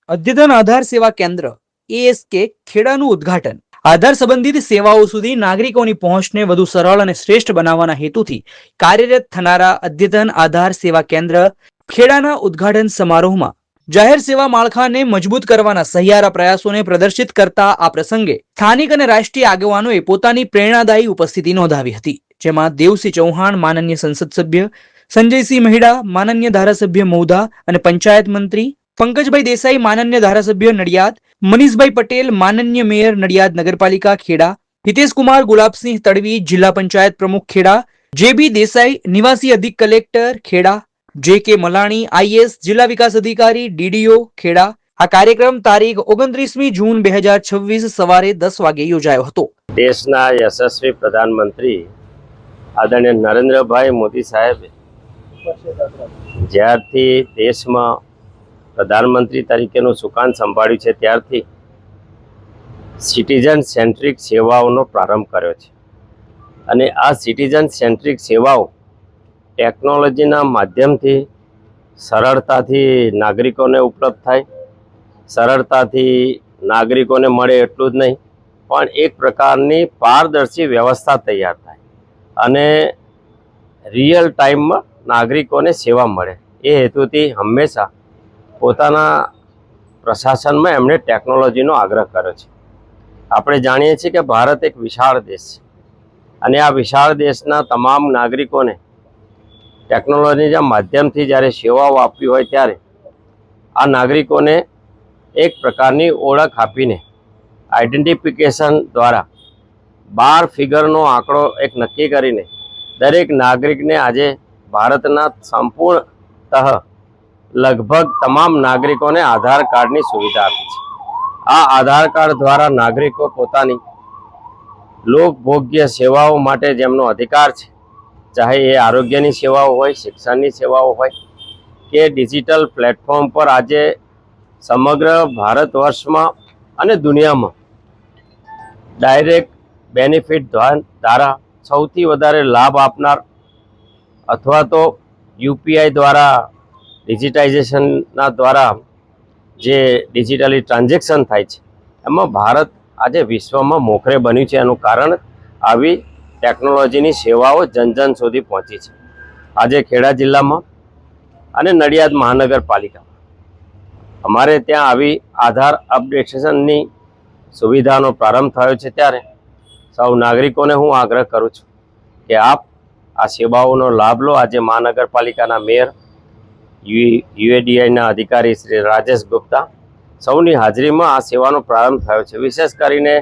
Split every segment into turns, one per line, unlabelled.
અદ્યતન આધાર સેવા કેન્દ્ર ASK ખેડાનું ઉદ્ઘાટન. આધાર સંબંધિત સેવાઓ સુધી નાગરિકોની પહોંચને વધુ સરળ અને શ્રેષ્ઠ બનાવવાના હેતુથી કાર્યરત થનારા અદ્યતન આધાર સેવા કેન્દ્ર ખેડાના ઉદ્ઘાટન સમારોહમાં જાહેર સેવા માળખાને મજબૂત કરવાના સહિયારા પ્રયાસોને પ્રદર્શિત કરતા આ પ્રસંગે સ્થાનિક અને રાષ્ટ્રીય આગેવાનોએ પોતાની પ્રેરણાદાયી ઉપસ્થિતિ નોંધાવી હતી, જેમાં દેવસિંહ ચૌહાણ માનનીય સંસદ સભ્ય, સંજયસિંહ મહિડા માનનીય ધારાસભ્ય મૌધા અને પંચાયત મંત્રી, પંકજભાઈ દેસાઈ માનનીય ધારાસભ્ય નડિયાદ, મનીષભાઈ પટેલ માનનીય મેયર નડિયાદ નગરપાલિકા ખેડા, હિતેશકુમાર ગુલાબસિંહ તડવી જિલ્લા પંચાયત પ્રમુખ ખેડા, JB દેસાઈ નિવાસી અધિક કલેક્ટર ખેડા, JK મલાણી IAS જિલ્લા વિકાસ અધિકારી DDO ખેડા. આ કાર્યક્રમ તારીખ 29મી જૂન 2026 સવારે 10 વાગે યોજાયો હતો.
દેશના યશસ્વી પ્રધાનમંત્રી આદરણીય નરેન્દ્રભાઈ મોદી સાહેબે જ્યારથી દેશમાં પ્રધાનમંત્રી તરીકેનું સુકાન સંભાળ્યું છે ત્યારથી સિટીઝન સેન્ટ્રિક સેવાઓનો પ્રારંભ કર્યો છે. અને આ સિટીઝન સેન્ટ્રિક સેવાઓ ટેકનોલોજીના માધ્યમથી સરળતાથી નાગરિકોને ઉપલબ્ધ થાય, સરળતાથી નાગરિકોને મળે એટલું જ નહીં પણ એક પ્રકારની પારદર્શી વ્યવસ્થા તૈયાર થાય અને રિયલ ટાઈમમાં નાગરિકોને સેવા મળે એ હેતુથી હંમેશા પોતાના પ્રશાસનમાં એમણે ટેકનોલોજીનો આગ્રહ કર્યો છે. આપણે જાણીએ છીએ કે ભારત એક વિશાળ દેશ છે અને આ વિશાળ દેશના તમામ નાગરિકોને ટેકનોલોજીના માધ્યમથી જ્યારે સેવાઓ આપવી હોય ત્યારે આ નાગરિકોને એક પ્રકારની ઓળખ આપીને આઈડેન્ટિફિકેશન દ્વારા 12 ફિગરનો આંકડો એક નક્કી કરીને દરેક નાગરિકને આજે ભારતના સંપૂર્ણતઃ લગભગ તમામ નાગરિકોને આધાર કાર્ડની સુવિધા આપી છે. આ આધાર કાર્ડ દ્વારા નાગરિકો પોતાની લોકભોગ્ય સેવાઓ માટે જેમનો અધિકાર છે, ચાહે એ આરોગ્યની સેવાઓ હોય, શિક્ષણની સેવાઓ હોય કે ડિજિટલ પ્લેટફોર્મ પર આજે સમગ્ર ભારત વર્ષમાં અને દુનિયામાં ડાયરેક્ટ બેનિફિટ દ્વારા સૌથી વધારે લાભ આપનાર અથવા તો UPI દ્વારા ડિજિટાઇઝેશનના દ્વારા જે ડિજિટલી ટ્રાન્ઝેક્શન થાય છે એમાં ભારત આજે વિશ્વમાં મોખરે બન્યું છે. એનું કારણ આવી ટેકનોલોજીની સેવાઓ જન સુધી પહોંચી છે. આજે ખેડા જિલ્લામાં અને નડિયાદ મહાનગરપાલિકામાં અમારે ત્યાં આવી આધાર અપડેશનની સુવિધાનો પ્રારંભ થયો છે ત્યારે સૌ નાગરિકોને હું આગ્રહ કરું છું કે આપ આ સેવાઓનો લાભ લો. આજે મહાનગરપાલિકાના મેયર, UADIના અધિકારી શ્રી રાજેશ ગુપ્તા સૌની હાજરીમાં આ સેવાનો પ્રારંભ થયો છે. વિશેષ કરીને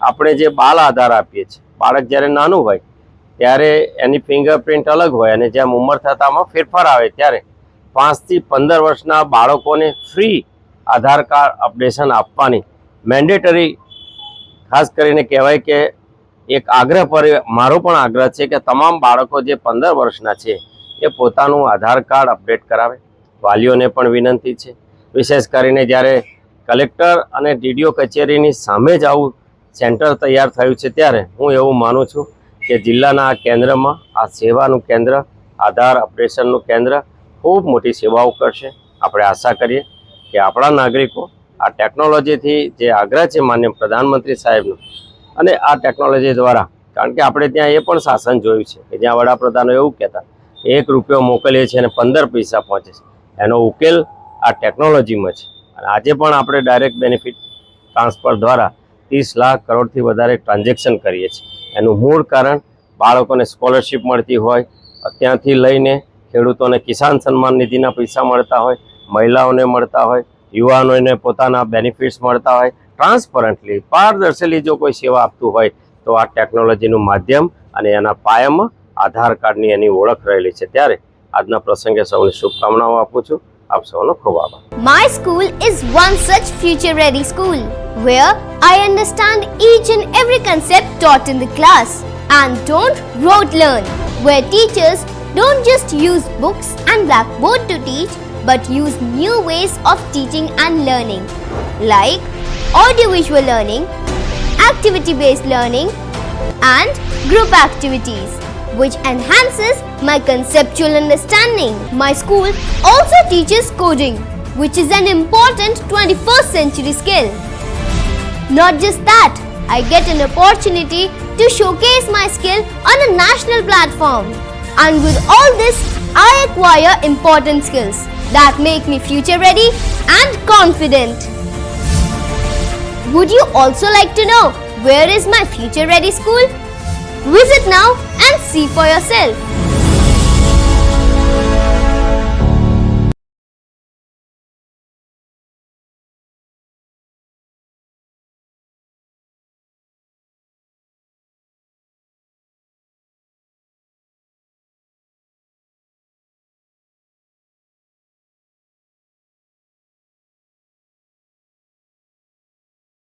આપણે જે બાલ આધાર આપીએ છીએ, બાળક જ્યારે નાનું હોય ત્યારે એની ફિંગરપ્રિન્ટ અલગ હોય અને જેમ ઉંમર થતામાં ફેરફાર આવે ત્યારે 5 થી 15 વર્ષના બાળકોને ફ્રી આધાર કાર્ડ અપડેશન આપવાની મેન્ડેટરી, ખાસ કરીને કહેવાય કે એક આગ્રહ પર મારો પણ આગ્રહ છે કે તમામ બાળકો જે 15 વર્ષના છે એ પોતાનું આધાર કાર્ડ અપડેટ કરાવે. વાલીઓને પણ વિનંતી છે. વિશેષ કરીને જ્યારે કલેક્ટર અને DDO કચેરીની સામે જ આવું સેન્ટર તૈયાર થયું છે ત્યારે હું એવું માનું છું કે જિલ્લાના આ કેન્દ્રમાં આ સેવાનું કેન્દ્ર, આધાર અપડેશનનું કેન્દ્ર ખૂબ મોટી સેવાઓ કરશે. આપણે આશા કરીએ કે આપણા નાગરિકો આ ટેકનોલોજીથી જે આગ્રહ છે માન્ય પ્રધાનમંત્રી સાહેબનો અને આ ટેકનોલોજી દ્વારા, કારણ કે આપણે ત્યાં એ પણ શાસન જોયું છે કે જ્યાં વડાપ્રધાનો એવું કહેતા ₹1 મોકલીએ છીએ અને 15 પૈસા પહોંચે છે, એનો ઉકેલ આ ટેકનોલોજીમાં છે. અને આજે પણ આપણે ડાયરેક્ટ બેનિફિટ ટ્રાન્સફર દ્વારા 30 લાખ કરોડથી વધારે ટ્રાન્ઝેક્શન કરીએ છીએ. એનું મૂળ કારણ બાળકોને સ્કોલરશિપ મળતી હોય, ત્યાંથી લઈને ખેડૂતોને કિસાન સન્માન નિધિના પૈસા મળતા હોય, મહિલાઓને મળતા હોય, યુવાનોને પોતાના બેનિફિટ્સ મળતા હોય, ટ્રાન્સપરન્ટલી પારદર્શીલી જો કોઈ સેવા આપતું હોય તો આ ટેકનોલોજીનું માધ્યમ અને એના પાયામાં આધાર કાર્ડની એની ઓળખ રહેલી છે. ત્યારે આજના પ્રસંગે સૌને શુભકામનાઓ આપું છું. આપ સૌનો ખૂબ આભાર.
My school is one such future-ready school where I understand each and every concept taught in the class and don't rote learn, where teachers don't just use books and blackboard to teach but use new ways of teaching and learning like audiovisual learning, activity-based learning and group activities, which enhances my conceptual understanding. My school also teaches coding, which is an important 21st century skill. Not just that, I get an opportunity to showcase my skill on a national platform. And with all this, I acquire important skills that make me future ready and confident. Would you also like to know where is my future ready school? Visit now and see for yourself.